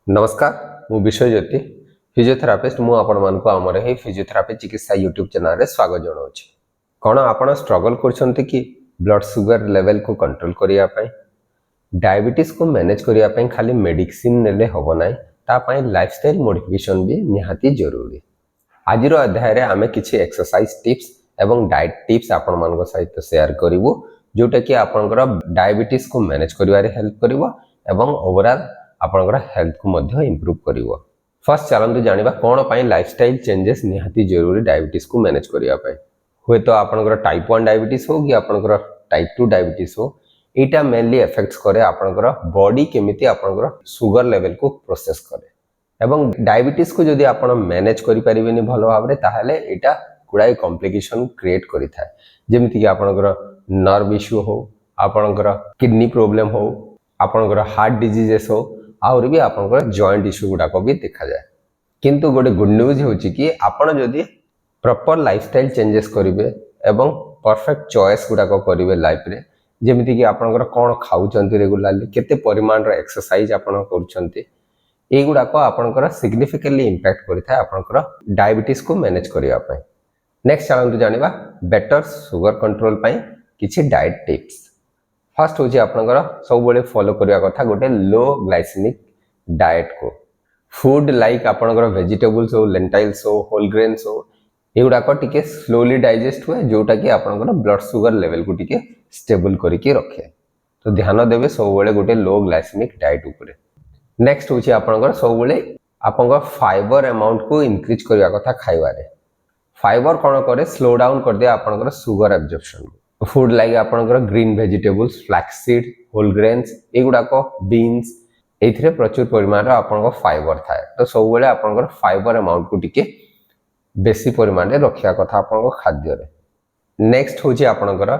नमस्कार मु विश्वज्योति फिजियोथेरापिस्ट मु आपण मानक आमर हे फिजियोथेरापी चिकित्सा यूट्यूब चैनल रे स्वागत जनाऊँ। कौन आपण स्ट्रगल करछंती कि ब्लड सुगर लेवल को कंट्रोल करिया पई डायबिटीज को मैनेज करिया पई खाली मेडिसिन नेले हबो नाही ता पई लाइफस्टाइल मॉडिफिकेशन भी निहाती जरूरी। आज रो अध्याय रे आमे किछि एक्सरसाइज टिप्स एवं डाइट टिप्स आपण मानक सहित शेयर करिवो जोटा कि आपनकर डायबिटीज को मैनेज करिवारे हेल्प करिवो एवं ओवरऑल आपनकर हेल्थ को मध्य इंप्रूव करिवो। फर्स्ट चलंतु जानिबा कोन पई लाइफस्टाइल चेंजेस निहाती जरूरी डायबिटीज को मैनेज करिया पई। होय तो आपनकर टाइप 1 डायबिटीज हो कि आपनकर टाइप 2 डायबिटीज हो एटा मेनली इफेक्ट्स करे आपनकर बॉडी केमिति आपनकर शुगर लेवल को प्रोसेस करे एवं डायबिटीज को जदि आपण मैनेज करि परिबेनी भलो भाबरे ताहाले एटा गुडाई कॉम्प्लिकेशन क्रिएट करि थाए जेमिति कि आपनकर नर्व इश्यू हो आपनकर किडनी प्रॉब्लम हो आपनकर हार्ट डिजीजेस हो आउर भी आपनकर जॉइंट इश्यू गुडा को भी देखा जाए। किंतु गोटे गुड न्यूज होची कि आपण जदि प्रॉपर लाइफस्टाइल चेंजेस करिवे एवं परफेक्ट चॉइस गुडा को करिवे लाइफ रे जेमिति कि आपनकर कोन खाउचंती रेगुलरली केते परिमाण रो एक्सरसाइज आपण करूचंती एगुडा को आपनकर सिग्निफिकेंटली इंपैक्ट करिथा आपनकर डायबिटीज को मैनेज करिया पई। नेक्स्ट चलंतु जानिबा बेटर शुगर कंट्रोल पई किछि डाइट टिप्स। फर्स्ट होची आपनकर सब बेले फॉलो करिया कथा गोटे लो ग्लाइसेमिक डाइट को फूड लाइक आपनकर वेजिटेबल्स हो लेंटाइल्स हो होल ग्रेन्स हो एगुडा को टिके स्लोली डाइजेस्ट हुए जोटा कि आपनकर ब्लड शुगर लेवल को टिके स्टेबल करके रखे तो ध्यान देबे सब बेले गोटे लो ग्लाइसेमिक डाइट ऊपर। नेक्स्ट होची आपनकर सब बेले आपनकर फाइबर अमाउंट को इंक्रीज करिया कथा खाइबारे। फाइबर कोन करे स्लो डाउन कर दे आपनकर शुगर एब्जॉर्प्शन फूड लाइक आपनकर green vegetables flax seed whole grains एगुडा को बीन्स एथिरे प्रचुर परिमाण रे आपनकर फाइबर थाए तो सब बेले आपनकर फाइबर अमाउंट को टिके बेसी परिमाण रे रखिया कथा आपनकर खाद्य रे। नेक्स्ट होची आपनकर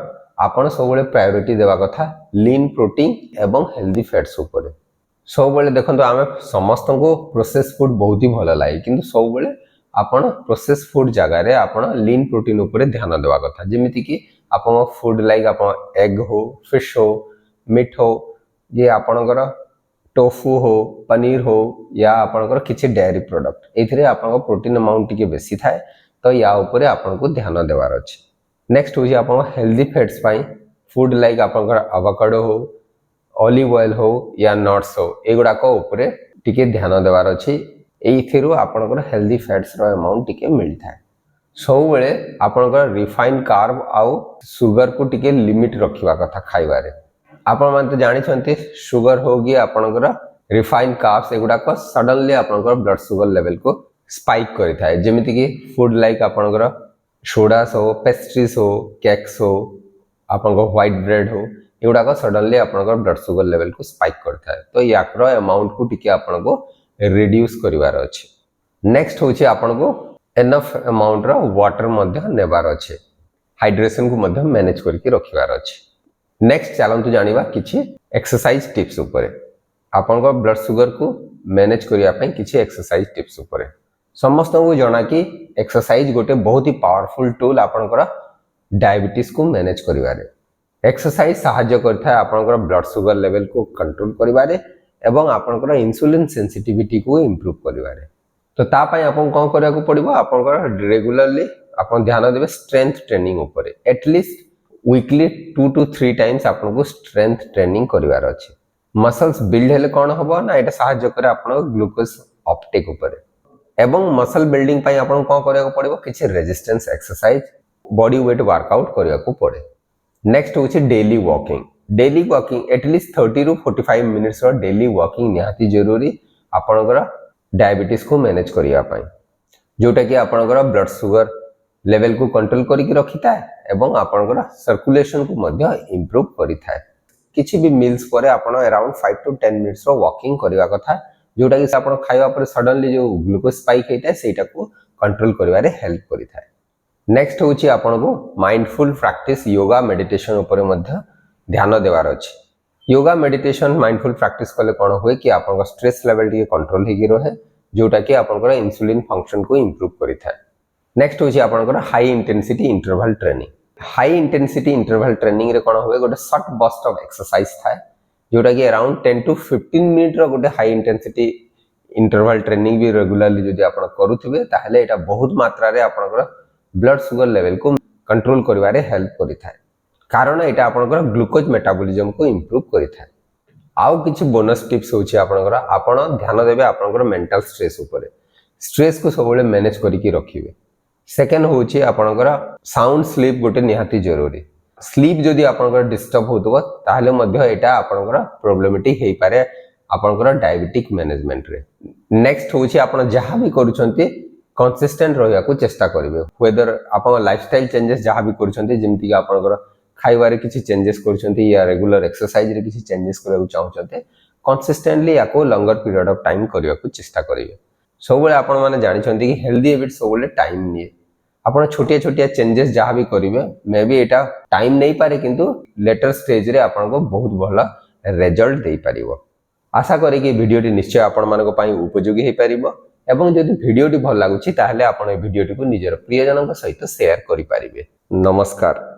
आपण सब बेले प्रायोरिटी देवा कथा लीन प्रोटीन एवं हेल्दी फैट्स ऊपर। सब बेले देखंतु आमे समस्त को प्रोसेस फूड बहुत ही भल लागे किंतु सब बेले आपण प्रोसेस फूड जगह रे आपण लीन प्रोटीन ऊपर ध्यान देवा कथा जेमिति कि आपण फूड लाइक आपण एग हो फिश हो मीट हो ये आपणकर टोफू हो पनीर हो या आपणकर किछि डेयरी प्रोडक्ट एथिरे आपणकर प्रोटीन अमाउंट टिके बेसी थाए तो या ऊपर आपण को ध्यान देवार अछि। नेक्स्ट होजी आपण हेल्दी फैट्स पई फूड लाइक आपणकर एवोकाडो हो ऑलिव ऑयल हो या नट्स हो एगुडा को ऊपर टिके ध्यान देवार अछि एथिरो आपणकर हेल्दी फैट्स रो अमाउंट टिके मिल थाए। सब बेले आपणकर रिफाइंड कार्ब आउ शुगर को टिके लिमिट रखिवा कथा खाइबारे। आपण मान तो जानि छंती शुगर होगी आपणकर रिफाइंड कार्ब्स एगुडा को सडनली आपणकर ब्लड शुगर लेवल को स्पाइक करि थाए जेमिति कि फूड लाइक आपणकर सोडास हो पेस्ट्रीज हो केक्स हो आपणकर व्हाइट ब्रेड हो एगुडा को सडनली आपणकर ब्लड शुगर लेवल को स्पाइक कर थाए तो याकर अमाउंट को टिके आपणको रिड्यूस करिवार अछि। नेक्स्ट होछि आपणको एनफ अमाउंट रो वाटर मध्य नेबार अछि हाइड्रेशन को मध्य मैनेज करके रखिवार अछि। नेक्स्ट चलंतु जानिबा किछि एक्सरसाइज टिप्स ऊपर। आपनकर ब्लड शुगर को मैनेज करिया पई किछि एक्सरसाइज टिप्स ऊपर समस्त को जाना कि एक्सरसाइज गोटे बहुत ही पावरफुल टूल आपनकर डायबिटीज को मैनेज करिवारे। एक्सरसाइज सहायता करथा आपनकर ब्लड शुगर लेवल को कंट्रोल करिवारे एवं आपनकर इंसुलिन सेंसिटिविटी को इंप्रूव करिवारे तो ता पई आपन कोन करिया को पड़िबो आपनकर रेगुलरली आपन ध्यान देबे स्ट्रेंथ ट्रेनिंग ऊपर एटलीस्ट वीकली 2 to 3 टाइम्स आपन को स्ट्रेंथ ट्रेनिंग करिवार अछि। मसल्स बिल्ड हेले कोन हबो ना एटा सहायता करे आपन ग्लूकोज अपटेक ऊपर एवं मसल बिल्डिंग पई आपन कोन करिया को पड़िबो किछि resistance exercise body weight workout करिया को पड़े। नेक्स्ट होछि daily walking at least 30 to 45 minutes रो डेली वॉकिंग निहाती जरूरी आपनकर डायबिटीज को मैनेज करिया पई जोटा कि आपनकर ब्लड शुगर लेवल को कंट्रोल करके रखिता एवं आपनकर सर्कुलेशन को मध्य इंप्रूव करिथा। किछि भी मील्स परे आपण अराउंड 5 to 10 मिनिट्स रो वॉकिंग करिवा कथा जोटा कि आपण खाइबा पर सडनली जो ग्लूकोज स्पाइक हेता सेटा को कंट्रोल करिवारे हेल्प करिथा। नेक्स्ट होछि आपण को माइंडफुल प्रैक्टिस योगा मेडिटेशन ऊपर मध्य ध्यान देवार अछि। योगा मेडिटेशन माइंडफुल प्रैक्टिस कले कोन होय कि आपन स्ट्रेस लेवल टिके कंट्रोल हेगी रहे जोटा कि आपन इंसुलिन फंक्शन को इंप्रूव करिथा। नेक्स्ट होछि आपन हाई इंटेंसिटी इंटरवल ट्रेनिंग रे कोन होय गोटे शॉर्ट बर्स्ट ऑफ एक्सरसाइज थाए जोटा कि अराउंड 10 to 15 मिनिट रो गोटे हाई इंटेंसिटी इंटरवल ट्रेनिंग भी रेगुलरली जदि आपण करूथिबे ताहले एटा बहुत मात्रा रे आपनकर ब्लड शुगर लेवल को कंट्रोल करिवारे हेल्प करिथाय कारण एटा आपनकर ग्लूकोज मेटाबॉलिज्म को इंप्रूव करिथाय। आउ किछि बोनस टिप्स होछि आपनकर आपण ध्यान देबे आपनकर मेंटल स्ट्रेस ऊपर स्ट्रेस को सबले मैनेज करिकि रखिबे। सेकंड होछि आपनकर साउंड स्लीप गोटे निहाती जरूरी स्लीप जदि आपनकर डिस्टर्ब होतबो ताहले मध्य एटा आपनकर प्रॉब्लमेटिक हेई पारे आपनकर डायबिटिक मैनेजमेंट रे। नेक्स्ट होछि आपण जहां भी करूछंती कंसिस्टेंट रहया को चेष्टा करिवे वेदर आपण लाइफस्टाइल चेंजेस जहां भी करूछंती जेमति कि आपनकर खाइबारे किछि चेंजेस करूछंती या रेगुलर एक्सरसाइज रे किछि चेंजेस करबा चाहउछंती कंसिस्टेंटली याको लॉन्गर पीरियड ऑफ टाइम करिया को चेष्टा करिवे। सबले आपण माने जानिछंती कि हेल्दी हैबिट सबले टाइम निये आपण छोटिया छोटिया चेंजेस जहां भी करिवे मे बी एटा टाइम नहीं पारे किंतु लेटर स्टेज रे आपण को बहुत भला रिजल्ट देई परिबो। आशा करी कि वीडियोटी निश्चय आपण मानको पई उपयोगी हे परिबो एवं जदि वीडियोटी भल लागुछि ताहले आपण ए वीडियोटी को निजर प्रियजनक सहित शेयर करि परिबे। नमस्कार।